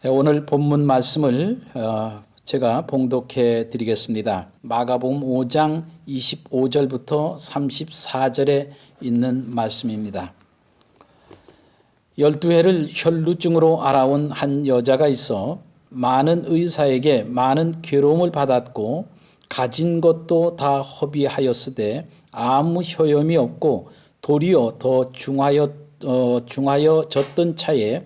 오늘 본문 말씀을 제가 봉독해 드리겠습니다. 마가복음 5장 25절부터 34절에 있는 말씀입니다. 12해를 혈루증으로 알아온 한 여자가 있어 많은 의사에게 많은 괴로움을 받았고 가진 것도 다 허비하였으되 아무 효염이 없고 도리어 더 중하여졌던 차에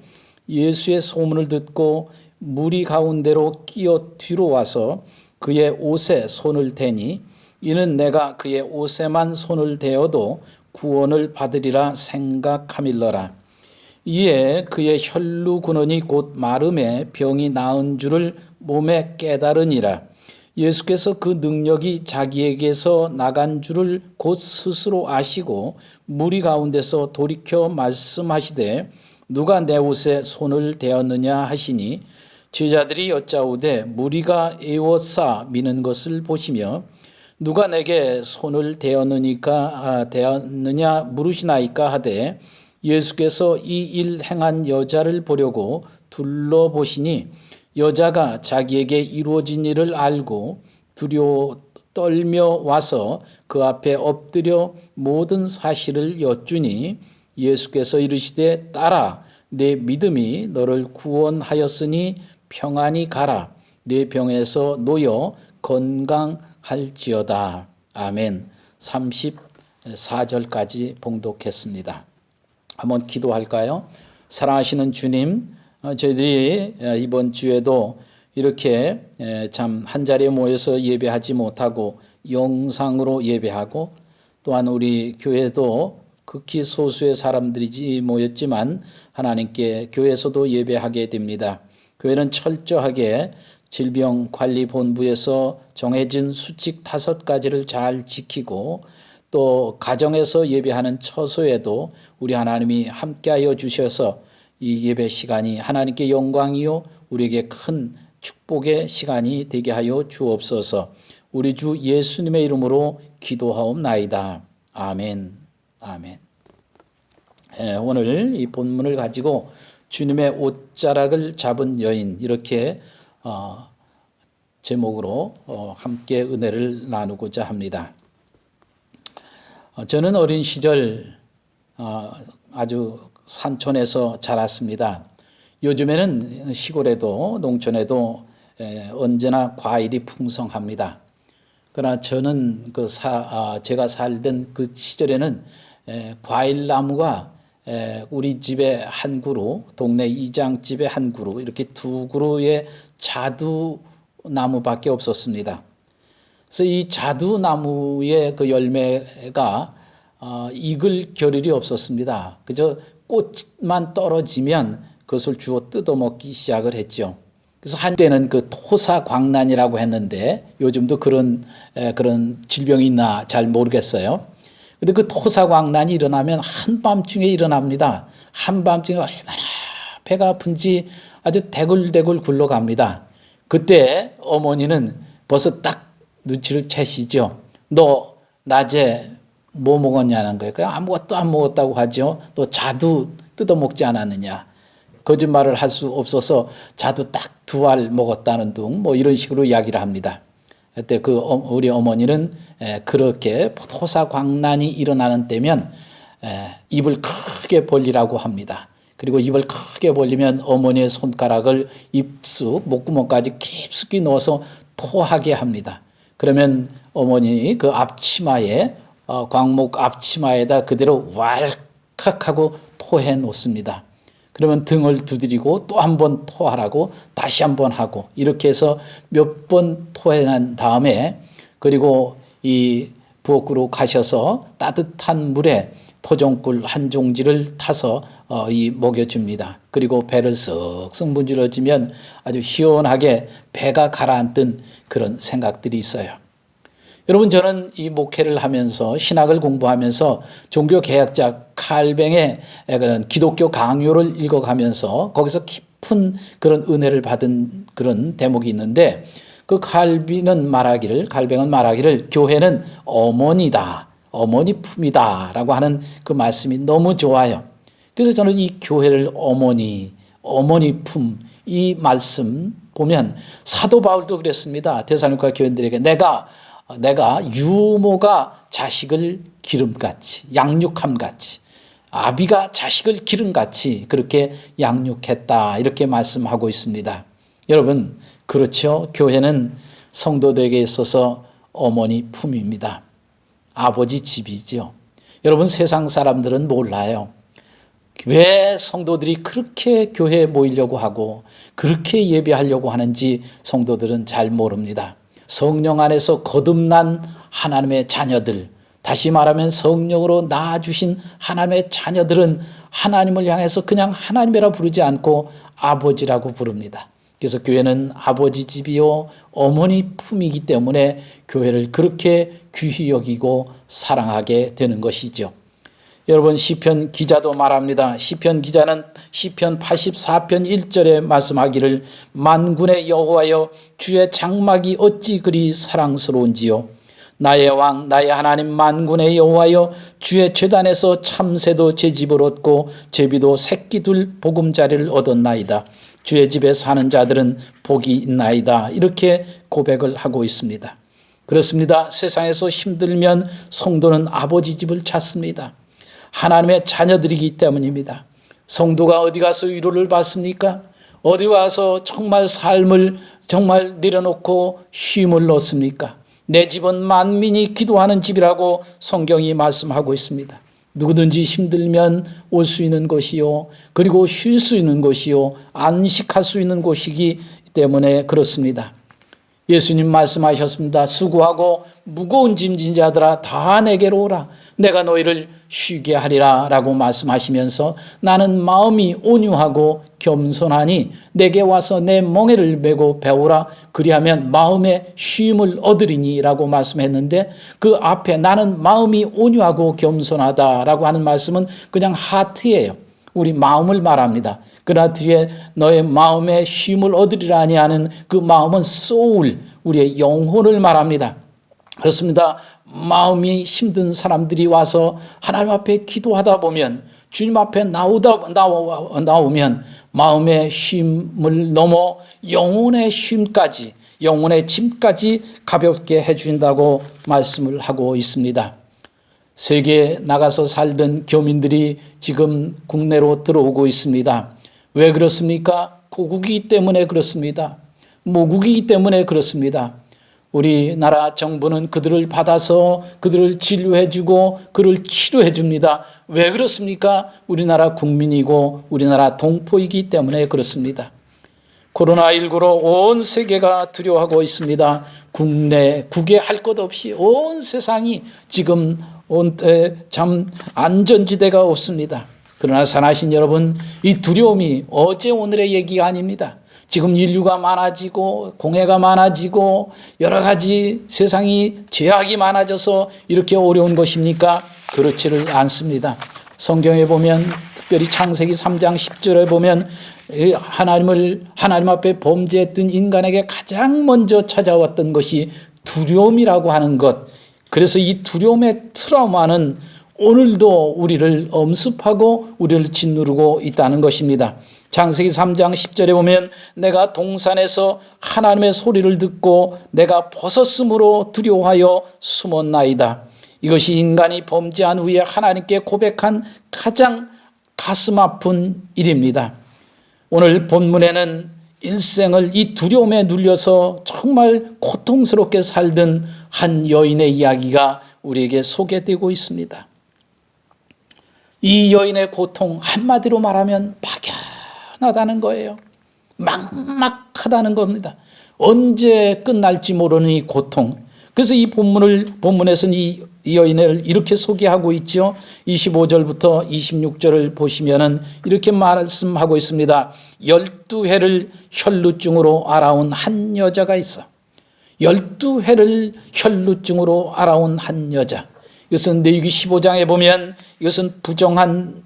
예수의 소문을 듣고 무리 가운데로 끼어 뒤로 와서 그의 옷에 손을 대니 이는 내가 그의 옷에만 손을 대어도 구원을 받으리라 생각함일러라. 이에 그의 혈루 근원이 곧 마름에 병이 나은 줄을 몸에 깨달으니라. 예수께서 그 능력이 자기에게서 나간 줄을 곧 스스로 아시고 무리 가운데서 돌이켜 말씀하시되 누가 내 옷에 손을 대었느냐 하시니 제자들이 여짜오되 무리가 에워싸 미는 것을 보시며 누가 내게 손을 대었느냐 물으시나이까 하되 예수께서 이 일 행한 여자를 보려고 둘러보시니 여자가 자기에게 이루어진 일을 알고 두려워 떨며 와서 그 앞에 엎드려 모든 사실을 여쭈니 예수께서 이르시되 딸아 내 믿음이 너를 구원하였으니 평안히 가라 내 병에서 놓여 건강할지어다. 아멘. 34절까지 봉독했습니다. 한번 기도할까요? 사랑하시는 주님, 저희들이 이번 주에도 이렇게 참 한자리에 모여서 예배하지 못하고 영상으로 예배하고 또한 우리 교회도 극히 소수의 사람들이 모였지만 하나님께 교회에서도 예배하게 됩니다. 교회는 철저하게 질병관리본부에서 정해진 수칙 5가지를 잘 지키고 또 가정에서 예배하는 처소에도 우리 하나님이 함께하여 주셔서 이 예배 시간이 하나님께 영광이요 우리에게 큰 축복의 시간이 되게 하여 주옵소서. 우리 주 예수님의 이름으로 기도하옵나이다. 아멘. 아멘. 오늘 이 본문을 가지고 주님의 옷자락을 잡은 여인 이렇게 제목으로 함께 은혜를 나누고자 합니다. 저는 어린 시절 아주 산촌에서 자랐습니다. 요즘에는 시골에도 농촌에도 언제나 과일이 풍성합니다. 그러나 저는 제가 살던 그 시절에는 과일나무가 우리 집에 한 그루, 동네 이장집에 한 그루, 이렇게 2그루의 자두나무밖에 없었습니다. 그래서 이 자두나무의 그 열매가 익을 겨를이 없었습니다. 그저 꽃만 떨어지면 그것을 주워 뜯어먹기 시작을 했죠. 그래서 한때는 그 토사광난이라고 했는데 요즘도 그런 질병이 있나 잘 모르겠어요. 근데 그 토사광난이 일어나면 한밤중에 일어납니다. 한밤중에 얼마나 배가 아픈지 아주 대굴대굴 굴러갑니다. 그때 어머니는 벌써 딱 눈치를 채시죠. 너 낮에 뭐 먹었냐는 거예요. 아무것도 안 먹었다고 하죠. 또 자두 뜯어먹지 않았느냐. 거짓말을 할 수 없어서 자두 딱 2알 먹었다는 둥 뭐 이런 식으로 이야기를 합니다. 그때 우리 어머니는 그렇게 토사광난이 일어나는 때면 입을 크게 벌리라고 합니다. 그리고 입을 크게 벌리면 어머니의 손가락을 입수 목구멍까지 깊숙이 넣어서 토하게 합니다. 그러면 어머니 그 앞치마에 광목 앞치마에다 그대로 왈칵하고 토해 놓습니다. 그러면 등을 두드리고 또 한 번 토하라고 다시 한 번 하고 이렇게 해서 몇 번 토해난 다음에 그리고 이 부엌으로 가셔서 따뜻한 물에 토종꿀 한 종지를 타서 먹여줍니다. 그리고 배를 쓱쓱 문질러주면 아주 시원하게 배가 가라앉던 그런 생각들이 있어요. 여러분 저는 이 목회를 하면서 신학을 공부하면서 종교개혁자 칼뱅의 그런 기독교 강요를 읽어가면서 거기서 깊은 그런 은혜를 받은 그런 대목이 있는데 그 칼뱅은 말하기를 교회는 어머니다. 어머니 품이다 라고 하는 그 말씀이 너무 좋아요. 그래서 저는 이 교회를 어머니 어머니 품, 이 말씀 보면 사도 바울도 그랬습니다. 데살로니가 교인들에게 내가 유모가 자식을 기름같이 양육함같이 아비가 자식을 기름같이 그렇게 양육했다 이렇게 말씀하고 있습니다. 여러분 그렇죠. 교회는 성도들에게 있어서 어머니 품입니다. 아버지 집이죠. 여러분 세상 사람들은 몰라요. 왜 성도들이 그렇게 교회에 모이려고 하고 그렇게 예배하려고 하는지 성도들은 잘 모릅니다. 성령 안에서 거듭난 하나님의 자녀들, 다시 말하면 성령으로 낳아주신 하나님의 자녀들은 하나님을 향해서 그냥 하나님이라 부르지 않고 아버지라고 부릅니다. 그래서 교회는 아버지 집이요 어머니 품이기 때문에 교회를 그렇게 귀히 여기고 사랑하게 되는 것이죠. 여러분 시편 기자도 말합니다. 시편 기자는 시편 84편 1절에 말씀하기를 만군의 여호와여 주의 장막이 어찌 그리 사랑스러운지요. 나의 왕 나의 하나님 만군의 여호와여 주의 제단에서 참새도 제 집을 얻고 제비도 새끼둘 보금자리를 얻었나이다. 주의 집에 사는 자들은 복이 있나이다. 이렇게 고백을 하고 있습니다. 그렇습니다. 세상에서 힘들면 성도는 아버지 집을 찾습니다. 하나님의 자녀들이기 때문입니다. 성도가 어디 가서 위로를 받습니까? 어디 와서 정말 삶을 정말 내려놓고 쉼을 얻습니까? 내 집은 만민이 기도하는 집이라고 성경이 말씀하고 있습니다. 누구든지 힘들면 올 수 있는 곳이요. 그리고 쉴 수 있는 곳이요. 안식할 수 있는 곳이기 때문에 그렇습니다. 예수님 말씀하셨습니다. 수고하고 무거운 짐진 자들아 다 내게로 오라. 내가 너희를 쉬게 하리라 라고 말씀하시면서 나는 마음이 온유하고 겸손하니 내게 와서 내 멍에를 메고 배우라. 그리하면 마음의 쉼을 얻으리니 라고 말씀했는데 그 앞에 나는 마음이 온유하고 겸손하다 라고 하는 말씀은 그냥 하트예요. 우리 마음을 말합니다. 그러나 뒤에 너의 마음의 쉼을 얻으리라니 하는 그 마음은 soul, 우리의 영혼을 말합니다. 그렇습니다. 마음이 힘든 사람들이 와서 하나님 앞에 기도하다 보면 주님 앞에 나오면 마음의 쉼을 넘어 영혼의 쉼까지 영혼의 짐까지 가볍게 해준다고 말씀을 하고 있습니다. 세계에 나가서 살던 교민들이 지금 국내로 들어오고 있습니다. 왜 그렇습니까? 고국이기 때문에 그렇습니다. 모국이기 때문에 그렇습니다. 우리나라 정부는 그들을 받아서 그들을 진료해주고 그를 치료해줍니다. 왜 그렇습니까? 우리나라 국민이고 우리나라 동포이기 때문에 그렇습니다. 코로나19로 온 세계가 두려워하고 있습니다. 국외 할 것 없이 온 세상이 지금 참 안전지대가 없습니다. 그러나 사랑하신 여러분, 이 두려움이 어제 오늘의 얘기가 아닙니다. 지금 인류가 많아지고 공해가 많아지고 여러 가지 세상이 죄악이 많아져서 이렇게 어려운 것입니까? 그렇지를 않습니다. 성경에 보면 특별히 창세기 3장 10절에 보면 하나님 앞에 범죄했던 인간에게 가장 먼저 찾아왔던 것이 두려움이라고 하는 것. 그래서 이 두려움의 트라우마는 오늘도 우리를 엄습하고 우리를 짓누르고 있다는 것입니다. 창세기 3장 10절에 보면 내가 동산에서 하나님의 소리를 듣고 내가 벗었으므로 두려워하여 숨었나이다. 이것이 인간이 범죄한 후에 하나님께 고백한 가장 가슴 아픈 일입니다. 오늘 본문에는 일생을 이 두려움에 눌려서 정말 고통스럽게 살던 한 여인의 이야기가 우리에게 소개되고 있습니다. 이 여인의 고통 한마디로 말하면 막연하다는 거예요. 막막하다는 겁니다. 언제 끝날지 모르는 이 고통. 그래서 이 본문에서는 이 여인을 이렇게 소개하고 있죠. 25절부터 26절을 보시면은 이렇게 말씀하고 있습니다. 12해를 혈루증으로 앓아온 한 여자가 있어. 12해를 혈루증으로 앓아온 한 여자. 이것은 레위기 15장에 보면 이것은 부정한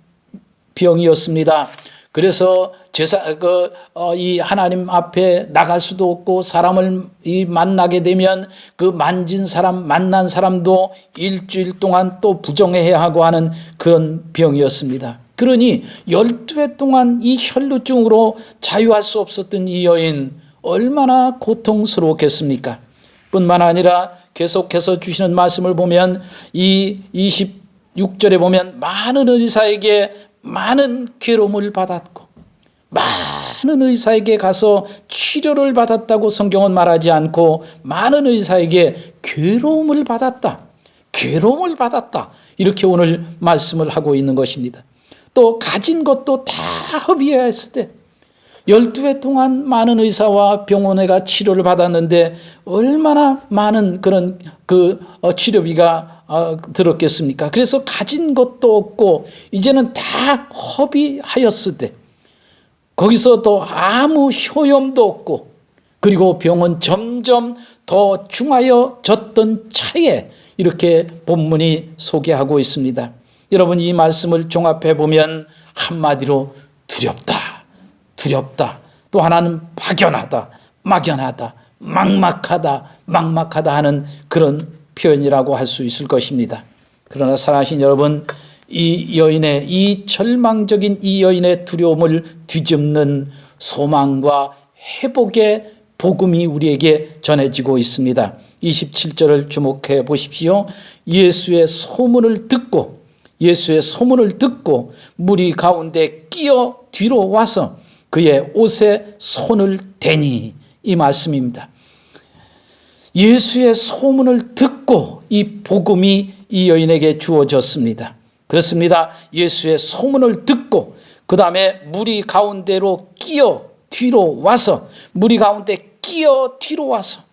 병이었습니다. 그래서 이 하나님 앞에 나갈 수도 없고 사람을 만나게 되면 그 만난 사람도 일주일 동안 또 부정해야 하고 하는 그런 병이었습니다. 그러니 12해 동안 이 혈루증으로 자유할 수 없었던 이 여인 얼마나 고통스러웠겠습니까? 뿐만 아니라 계속해서 주시는 말씀을 보면 이 26절에 보면 많은 의사에게 많은 괴로움을 받았고 많은 의사에게 가서 치료를 받았다고 성경은 말하지 않고 많은 의사에게 괴로움을 받았다. 괴로움을 받았다. 이렇게 오늘 말씀을 하고 있는 것입니다. 또 가진 것도 다 허비해야 했을 때 12해 동안 많은 의사와 병원에 가 치료를 받았는데 얼마나 많은 그런 치료비가 들었겠습니까? 그래서 가진 것도 없고 이제는 다 허비하였을 때 거기서 또 아무 효용도 없고 그리고 병은 점점 더 중하여졌던 차에 이렇게 본문이 소개하고 있습니다. 여러분 이 말씀을 종합해 보면 한마디로 두렵다, 두렵다. 또 하나는 막연하다, 막연하다, 막막하다 하는 그런 표현이라고 할 수 있을 것입니다. 그러나 사랑하신 여러분, 이 여인의 이 절망적인 이 여인의 두려움을 뒤집는 소망과 회복의 복음이 우리에게 전해지고 있습니다. 27절을 주목해 보십시오. 예수의 소문을 듣고 무리 가운데 끼어 뒤로 와서 그의 옷에 손을 대니, 이 말씀입니다. 예수의 소문을 듣고 이 복음이 이 여인에게 주어졌습니다. 그렇습니다. 예수의 소문을 듣고 그 다음에 무리 가운데로 끼어 뒤로 와서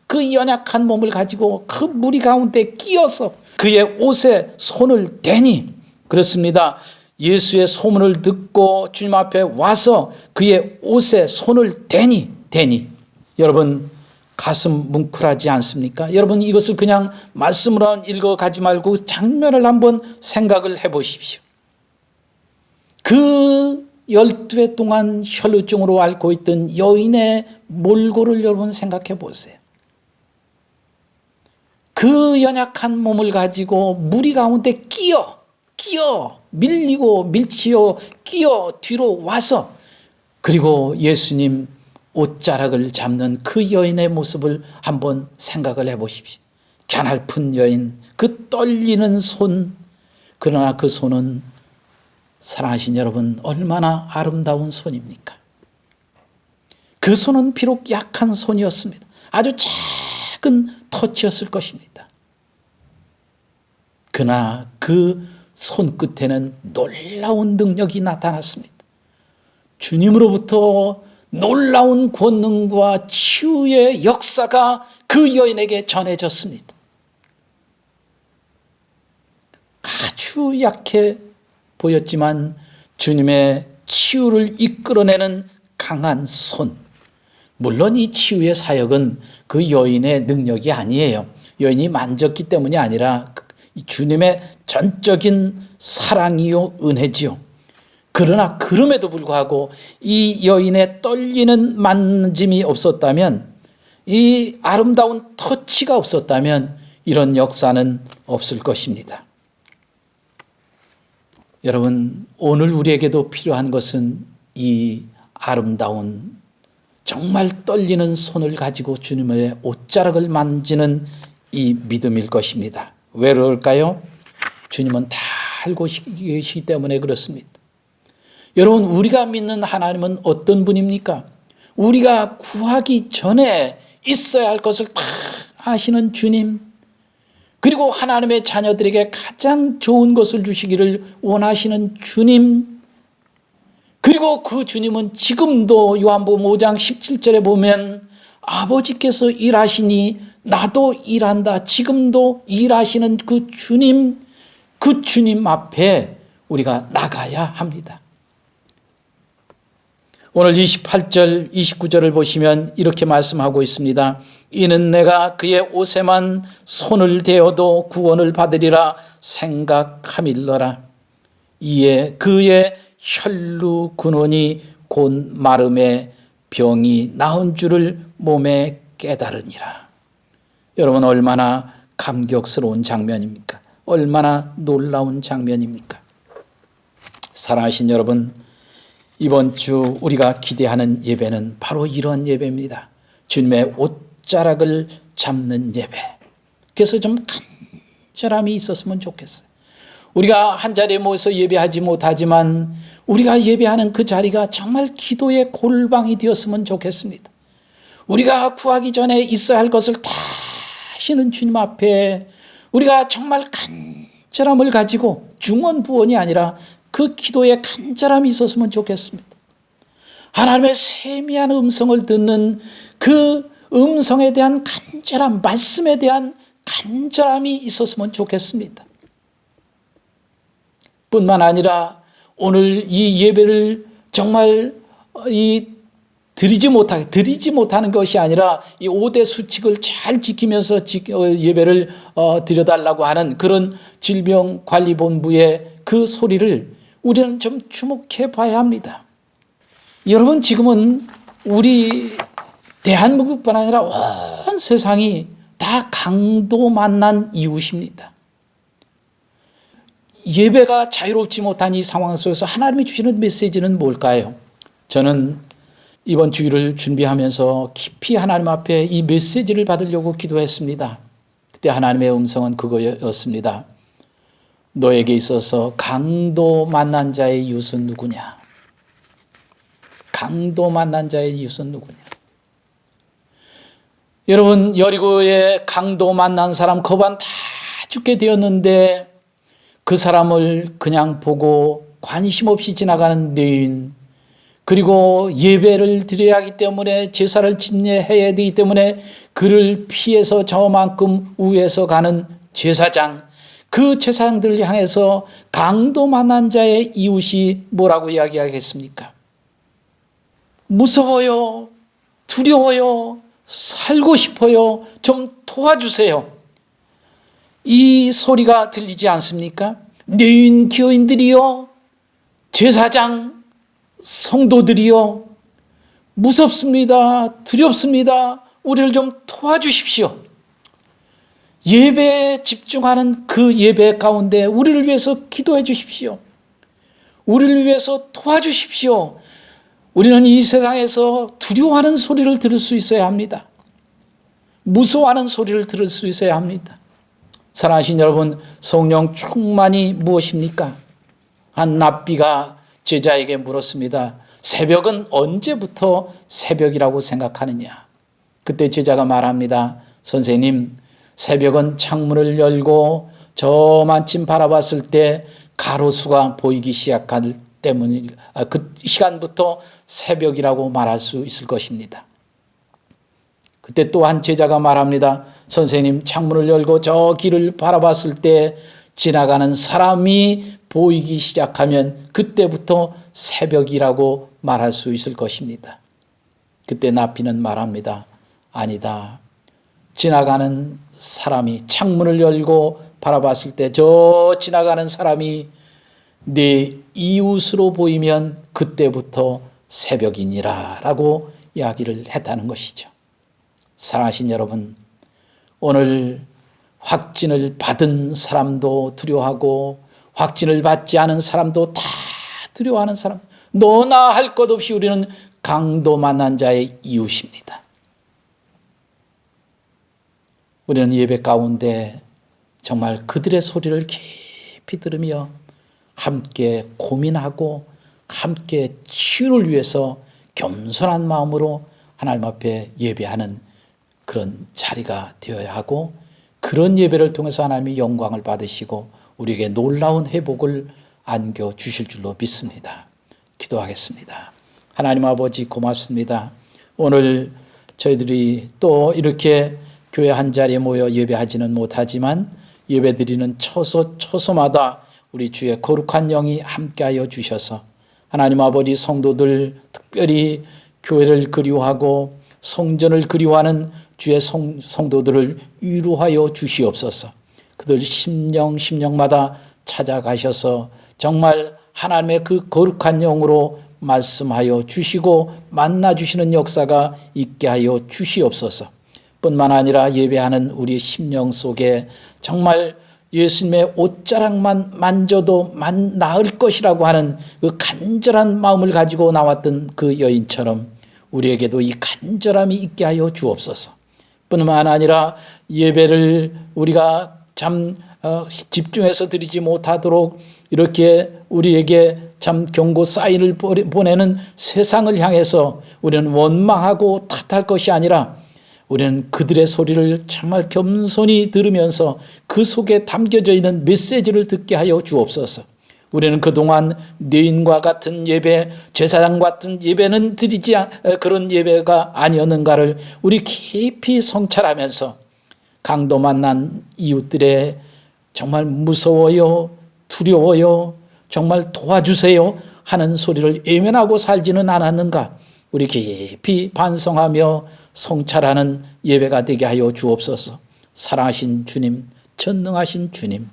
그 연약한 몸을 가지고 그 무리 가운데 끼어서 그의 옷에 손을 대니, 그렇습니다. 예수의 소문을 듣고 주님 앞에 와서 그의 옷에 손을 대니. 여러분 가슴 뭉클하지 않습니까? 여러분 이것을 그냥 말씀으로 읽어가지 말고 장면을 한번 생각을 해보십시오. 그 12해 동안 혈루증으로 앓고 있던 여인의 몰골을 여러분 생각해 보세요. 그 연약한 몸을 가지고 무리 가운데 끼어 밀리고 밀치어 끼어 뒤로 와서 그리고 예수님 옷자락을 잡는 그 여인의 모습을 한번 생각을 해보십시오. 갸냘픈 여인, 그 떨리는 손, 그러나 그 손은 사랑하신 여러분 얼마나 아름다운 손입니까? 그 손은 비록 약한 손이었습니다. 아주 작은 터치였을 것입니다. 그러나 그 손끝에는 놀라운 능력이 나타났습니다. 주님으로부터 놀라운 권능과 치유의 역사가 그 여인에게 전해졌습니다. 아주 약해 보였지만 주님의 치유를 이끌어내는 강한 손. 물론 이 치유의 사역은 그 여인의 능력이 아니에요. 여인이 만졌기 때문이 아니라 주님의 전적인 사랑이요 은혜지요. 그러나 그럼에도 불구하고 이 여인의 떨리는 만짐이 없었다면, 이 아름다운 터치가 없었다면 이런 역사는 없을 것입니다. 여러분 오늘 우리에게도 필요한 것은 이 아름다운 정말 떨리는 손을 가지고 주님의 옷자락을 만지는 이 믿음일 것입니다. 왜 그럴까요? 주님은 다 알고 계시기 때문에 그렇습니다. 여러분 우리가 믿는 하나님은 어떤 분입니까? 우리가 구하기 전에 있어야 할 것을 다 아시는 주님, 그리고 하나님의 자녀들에게 가장 좋은 것을 주시기를 원하시는 주님, 그리고 그 주님은 지금도 요한복음 5장 17절에 보면 아버지께서 일하시니 나도 일한다. 지금도 일하시는 그 주님 앞에 우리가 나가야 합니다. 오늘 28절, 29절을 보시면 이렇게 말씀하고 있습니다. 이는 내가 그의 옷에만 손을 대어도 구원을 받으리라 생각함일러라. 이에 그의 혈루 근원이 곧 마름에 병이 나은 줄을 몸에 깨달으니라. 여러분 얼마나 감격스러운 장면입니까? 얼마나 놀라운 장면입니까? 사랑하신 여러분, 이번 주 우리가 기대하는 예배는 바로 이런 예배입니다. 주님의 옷자락을 잡는 예배. 그래서 좀 간절함이 있었으면 좋겠어요. 우리가 한 자리에 모여서 예배하지 못하지만 우리가 예배하는 그 자리가 정말 기도의 골방이 되었으면 좋겠습니다. 우리가 구하기 전에 있어야 할 것을 다 하시는 주님 앞에 우리가 정말 간절함을 가지고 중언부언이 아니라 그 기도에 간절함이 있었으면 좋겠습니다. 하나님의 세미한 음성을 듣는 그 음성에 대한 간절함, 말씀에 대한 간절함이 있었으면 좋겠습니다. 뿐만 아니라 오늘 이 예배를 정말 드리지 못하는 것이 아니라 이 5대 수칙을 잘 지키면서 예배를 드려달라고 하는 그런 질병관리본부의 그 소리를 우리는 좀 주목해 봐야 합니다. 여러분, 지금은 우리 대한민국뿐 아니라 온 세상이 다 강도 만난 이웃입니다. 예배가 자유롭지 못한 이 상황 속에서 하나님이 주시는 메시지는 뭘까요? 저는 이번 주일을 준비하면서 깊이 하나님 앞에 이 메시지를 받으려고 기도했습니다. 그때 하나님의 음성은 그거였습니다. 너에게 있어서 강도 만난 자의 이웃은 누구냐? 강도 만난 자의 이웃은 누구냐? 여러분, 여리고에 강도 만난 사람 거반 다 죽게 되었는데 그 사람을 그냥 보고 관심 없이 지나가는 뇌인, 그리고 예배를 드려야 하기 때문에 제사를 집례해야 되기 때문에 그를 피해서 저만큼 우에서 가는 제사장, 그 제사장들을 향해서 강도 만난 자의 이웃이 뭐라고 이야기하겠습니까? 무서워요, 두려워요, 살고 싶어요, 좀 도와주세요. 이 소리가 들리지 않습니까? 뇌인 교인들이요, 제사장, 성도들이요, 무섭습니다, 두렵습니다, 우리를 좀 도와주십시오. 예배에 집중하는 그 예배 가운데 우리를 위해서 기도해 주십시오. 우리를 위해서 도와주십시오. 우리는 이 세상에서 두려워하는 소리를 들을 수 있어야 합니다. 무서워하는 소리를 들을 수 있어야 합니다. 사랑하신 여러분, 성령 충만이 무엇입니까? 한 랍비가 제자에게 물었습니다. 새벽은 언제부터 새벽이라고 생각하느냐? 그때 제자가 말합니다. 선생님, 새벽은 창문을 열고 저 마침 바라봤을 때 가로수가 보이기 시작할 때문에 그 시간부터 새벽이라고 말할 수 있을 것입니다. 그때 또 한 제자가 말합니다. 선생님, 창문을 열고 저 길을 바라봤을 때 지나가는 사람이 보이기 시작하면 그때부터 새벽이라고 말할 수 있을 것입니다. 그때 납비는 말합니다. 아니다. 지나가는 사람이 창문을 열고 바라봤을 때 저 지나가는 사람이 내 이웃으로 보이면 그때부터 새벽이니라 라고 이야기를 했다는 것이죠. 사랑하신 여러분, 오늘 확진을 받은 사람도 두려워하고 확진을 받지 않은 사람도 다 두려워하는 사람, 너나 할 것 없이 우리는 강도 만난 자의 이웃입니다. 우리는 예배 가운데 정말 그들의 소리를 깊이 들으며 함께 고민하고 함께 치유를 위해서 겸손한 마음으로 하나님 앞에 예배하는 그런 자리가 되어야 하고, 그런 예배를 통해서 하나님이 영광을 받으시고 우리에게 놀라운 회복을 안겨주실 줄로 믿습니다. 기도하겠습니다. 하나님 아버지, 고맙습니다. 오늘 저희들이 또 이렇게 교회 한 자리에 모여 예배하지는 못하지만 예배드리는 처소마다 우리 주의 거룩한 영이 함께하여 주셔서 하나님 아버지, 성도들, 특별히 교회를 그리워하고 성전을 그리워하는 주의 성도들을 위로하여 주시옵소서. 그들 심령마다 찾아가셔서 정말 하나님의 그 거룩한 영으로 말씀하여 주시고 만나 주시는 역사가 있게 하여 주시옵소서. 뿐만 아니라 예배하는 우리 심령 속에 정말 예수님의 옷자락만 만져도 나을 것이라고 하는 그 간절한 마음을 가지고 나왔던 그 여인처럼 우리에게도 이 간절함이 있게 하여 주옵소서. 뿐만 아니라 예배를 우리가 참 집중해서 드리지 못하도록 이렇게 우리에게 참 경고 사인을 보내는 세상을 향해서 우리는 원망하고 탓할 것이 아니라 우리는 그들의 소리를 정말 겸손히 들으면서 그 속에 담겨져 있는 메시지를 듣게 하여 주옵소서. 우리는 그동안 뇌인과 같은 예배, 제사장 같은 예배는 드리지 그런 예배가 아니었는가를 우리 깊이 성찰하면서 강도 만난 이웃들의 정말 무서워요, 두려워요, 정말 도와주세요 하는 소리를 외면하고 살지는 않았는가, 우리 깊이 반성하며 성찰하는 예배가 되게 하여 주옵소서. 사랑하신 주님, 전능하신 주님,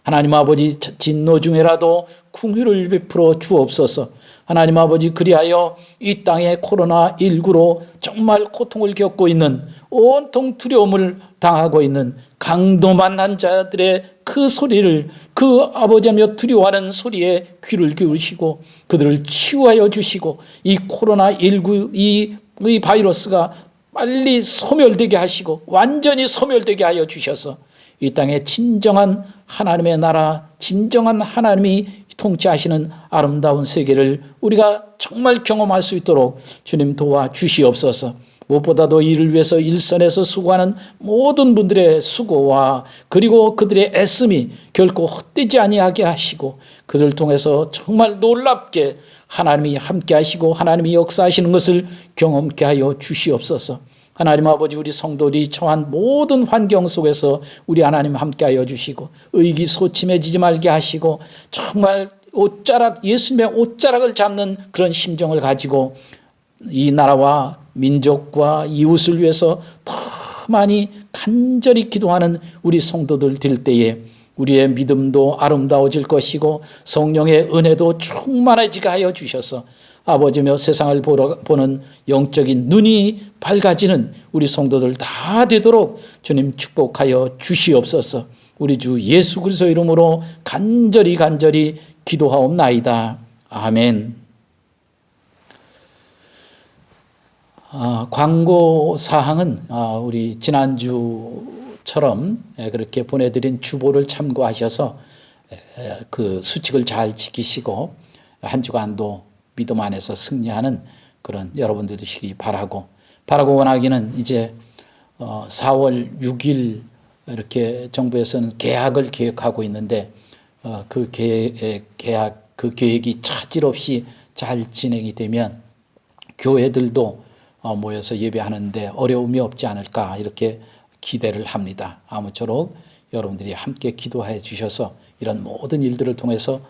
하나님 아버지 진노 중에라도 긍휼을 베풀어 주옵소서. 하나님 아버지 그리하여 이 땅에 코로나19로 정말 고통을 겪고 있는, 온통 두려움을 당하고 있는 강도 만난 자들의 그 소리를, 그 아버지며 두려워하는 소리에 귀를 기울이시고 그들을 치유하여 주시고 이 코로나19 이 바이러스가 빨리 소멸되게 하시고 완전히 소멸되게 하여 주셔서 이 땅에 진정한 하나님의 나라, 진정한 하나님이 통치하시는 아름다운 세계를 우리가 정말 경험할 수 있도록 주님 도와 주시옵소서. 무엇보다도 이를 위해서 일선에서 수고하는 모든 분들의 수고와 그리고 그들의 애씀이 결코 헛되지 아니하게 하시고 그들을 통해서 정말 놀랍게 하나님이 함께 하시고 하나님이 역사하시는 것을 경험케 하여 주시옵소서. 하나님 아버지, 우리 성도들이 처한 모든 환경 속에서 우리 하나님 함께하여 주시고 의기소침해지지 말게 하시고 정말 옷자락, 예수님의 옷자락을 잡는 그런 심정을 가지고 이 나라와 민족과 이웃을 위해서 더 많이 간절히 기도하는 우리 성도들 될 때에 우리의 믿음도 아름다워질 것이고 성령의 은혜도 충만해지게 하여 주셔서 아버지며 세상을 보는 영적인 눈이 밝아지는 우리 성도들 다 되도록 주님 축복하여 주시옵소서. 우리 주 예수 그리스도 이름으로 간절히 기도하옵나이다. 아멘. 광고 사항은 우리 지난주처럼 그렇게 보내드린 주보를 참고하셔서 그 수칙을 잘 지키시고 한 주간도 믿음 안에서 승리하는 그런 여러분들 되시기 바라고 원하기는 이제 4월 6일 이렇게 정부에서는 개학을 계획하고 있는데 그 계약, 그 계획이 차질 없이 잘 진행이 되면 교회들도 모여서 예배하는데 어려움이 없지 않을까 이렇게 기대를 합니다. 아무쪼록 여러분들이 함께 기도해 주셔서 이런 모든 일들을 통해서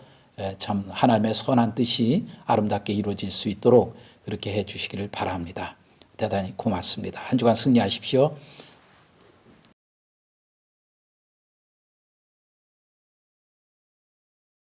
참 하나님의 선한 뜻이 아름답게 이루어질 수 있도록 그렇게 해 주시기를 바랍니다. 대단히 고맙습니다. 한 주간 승리하십시오.